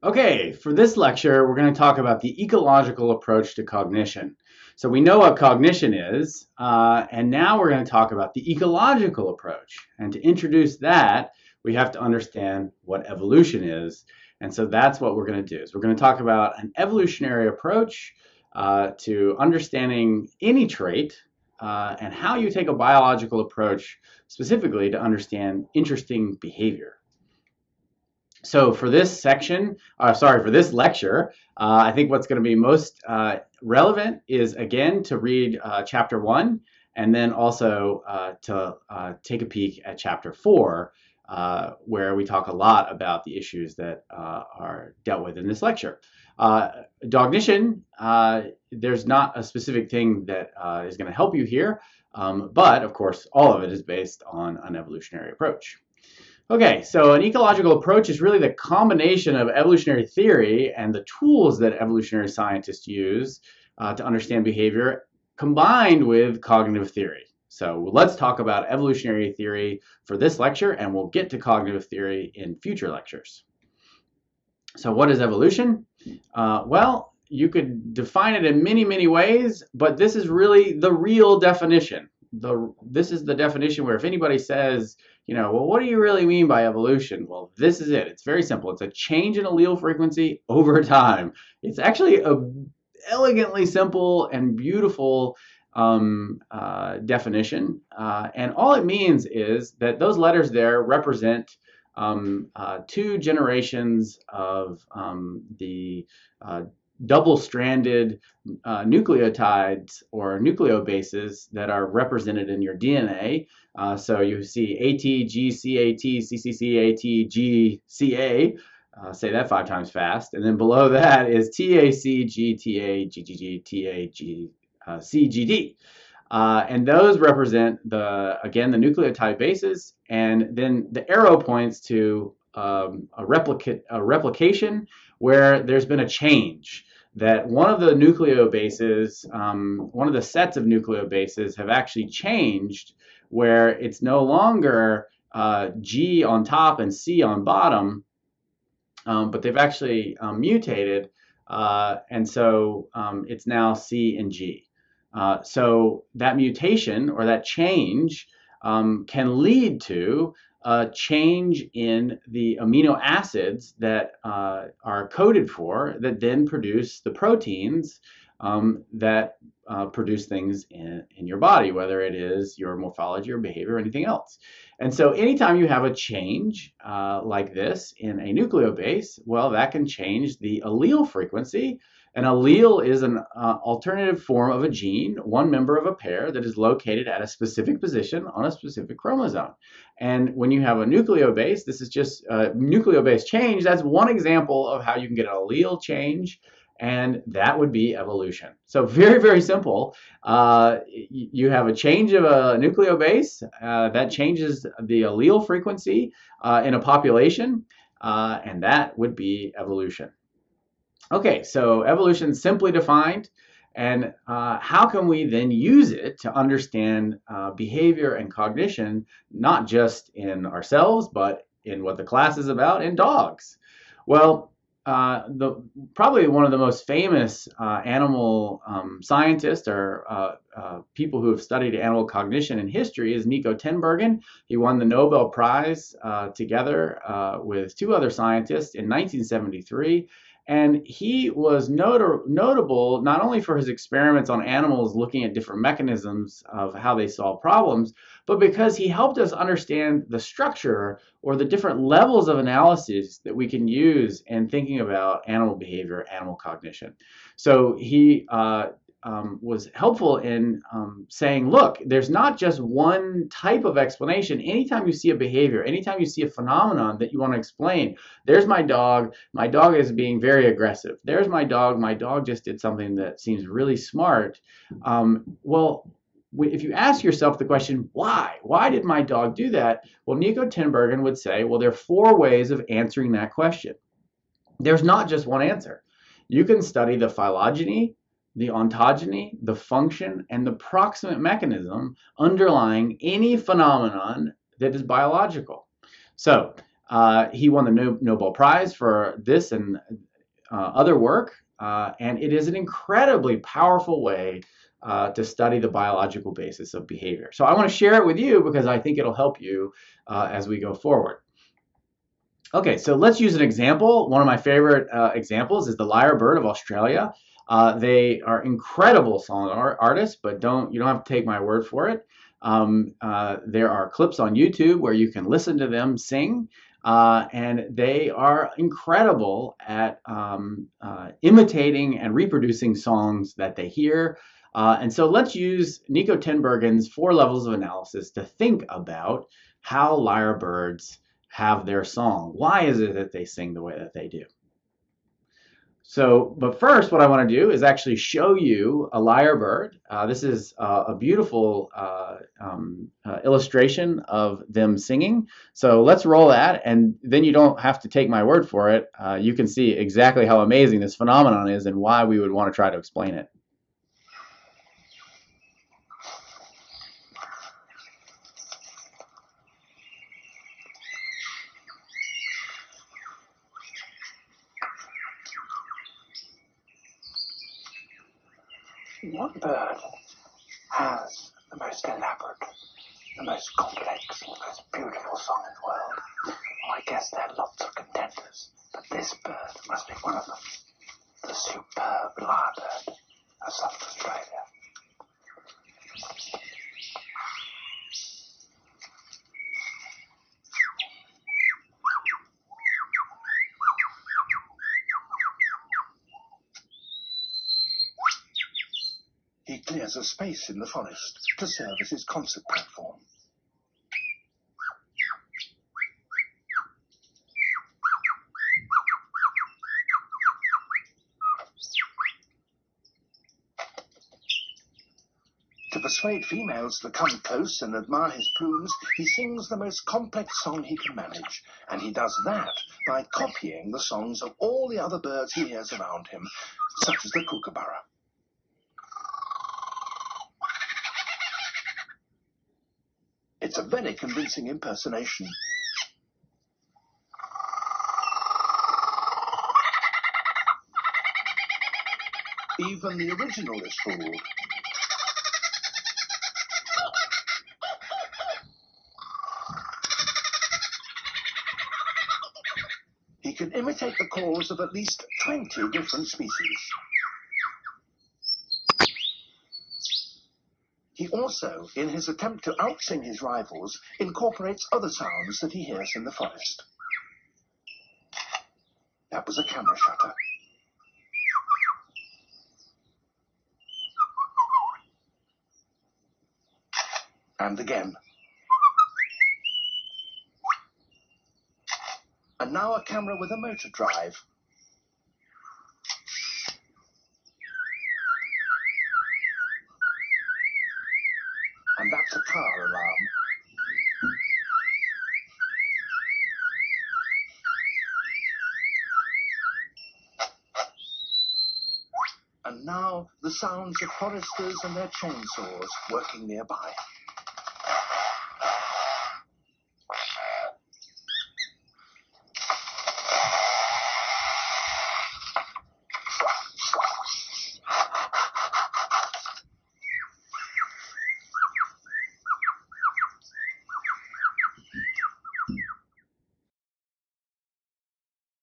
Okay, for this lecture, we're going to talk about the ecological approach to cognition. So we know what cognition is, and now we're going to talk about the ecological approach. And to introduce that, we have to understand what evolution is. And so that's what we're going to do. So we're going to talk about an evolutionary approach to understanding any trait and how you take a biological approach specifically to understand interesting behavior. So for this for this lecture, I think what's going to be most relevant is, again, to read chapter 1 and then also to take a peek at chapter 4, where we talk a lot about the issues that are dealt with in this lecture. Cognition, there's not a specific thing that is going to help you here, but of course, all of it is based on an evolutionary approach. Okay, so an ecological approach is really the combination of evolutionary theory and the tools that evolutionary scientists use to understand behavior combined with cognitive theory. So let's talk about evolutionary theory for this lecture, and we'll get to cognitive theory in future lectures. So what is evolution? Well, you could define it in many, many ways, but this is really the real definition. This is the definition where if anybody says, well, what do you really mean by evolution? Well, this is it. It's very simple. It's a change in allele frequency over time. It's actually a elegantly simple and beautiful definition. And all it means is that those letters there represent 2 generations of the double-stranded nucleotides or nucleobases that are represented in your DNA. So you see AT, G, CAT, CCC, AT, G, CA. Say that 5 times fast. And then below that is TAC, GTA, GGG, TA, CGD. And those represent, again, the nucleotide bases. And then the arrow points to a replication where there's been a change, that one of the nucleobases, one of the sets of nucleobases have actually changed, where it's no longer G on top and C on bottom, but they've actually mutated, and so it's now C and G. So that mutation or that change can lead to a change in the amino acids that are coded for, that then produce the proteins that produce things in your body, whether it is your morphology or behavior or anything else. And so anytime you have a change like this in a nucleobase, well, that can change the allele frequency. An allele is an alternative form of a gene, one member of a pair that is located at a specific position on a specific chromosome. And when you have a nucleobase, this is just a nucleobase change. That's one example of how you can get an allele change, and that would be evolution. So very, very simple. You have a change of a nucleobase that changes the allele frequency in a population, and that would be evolution. Okay, so evolution simply defined, and how can we then use it to understand behavior and cognition, not just in ourselves, but in what the class is about, in dogs? Well, probably one of the most famous animal scientists or people who have studied animal cognition in history is Nico Tinbergen. He won the Nobel Prize together with 2 other scientists in 1973. And he was notable not only for his experiments on animals looking at different mechanisms of how they solve problems, but because he helped us understand the structure or the different levels of analysis that we can use in thinking about animal behavior, animal cognition. So he was helpful in saying, look, there's not just one type of explanation. Anytime you see a behavior, anytime you see a phenomenon that you want to explain, there's my dog is being very aggressive. There's my dog just did something that seems really smart. Well, if you ask yourself the question, why did my dog do that? Well, Nico Tinbergen would say, well, there are 4 ways of answering that question. There's not just one answer. You can study the phylogeny, the ontogeny, the function, and the proximate mechanism underlying any phenomenon that is biological. So He won the Nobel Prize for this and other work, and it is an incredibly powerful way to study the biological basis of behavior. So I want to share it with you because I think it'll help you as we go forward. Okay, so let's use an example. One of my favorite examples is the lyre bird of Australia. They are incredible song artists, but you don't have to take my word for it. There are clips on YouTube where you can listen to them sing, and they are incredible at imitating and reproducing songs that they hear. And so let's use Nico Tinbergen's 4 levels of analysis to think about how lyrebirds have their song. Why is it that they sing the way that they do? So, but first, what I want to do is actually show you a lyrebird. This is a beautiful illustration of them singing. So let's roll that, and then you don't have to take my word for it. You can see exactly how amazing this phenomenon is and why we would want to try to explain it. What bird has the most elaborate, the most complex, the most beautiful song in the world? Well, I guess there are lots of contenders, but this bird must be one of them. The superb lyrebird of South Australia. He clears a space in the forest to serve as his concert platform. To persuade females to come close and admire his plumes, he sings the most complex song he can manage, and he does that by copying the songs of all the other birds he hears around him, such as the kookaburra. It's a very convincing impersonation. Even the original is fooled. He can imitate the calls of at least 20 different species. He also, in his attempt to outsing his rivals, incorporates other sounds that he hears in the forest. That was a camera shutter. And again. And now a camera with a motor drive. And that's a car alarm. And now the sounds of foresters and their chainsaws working nearby.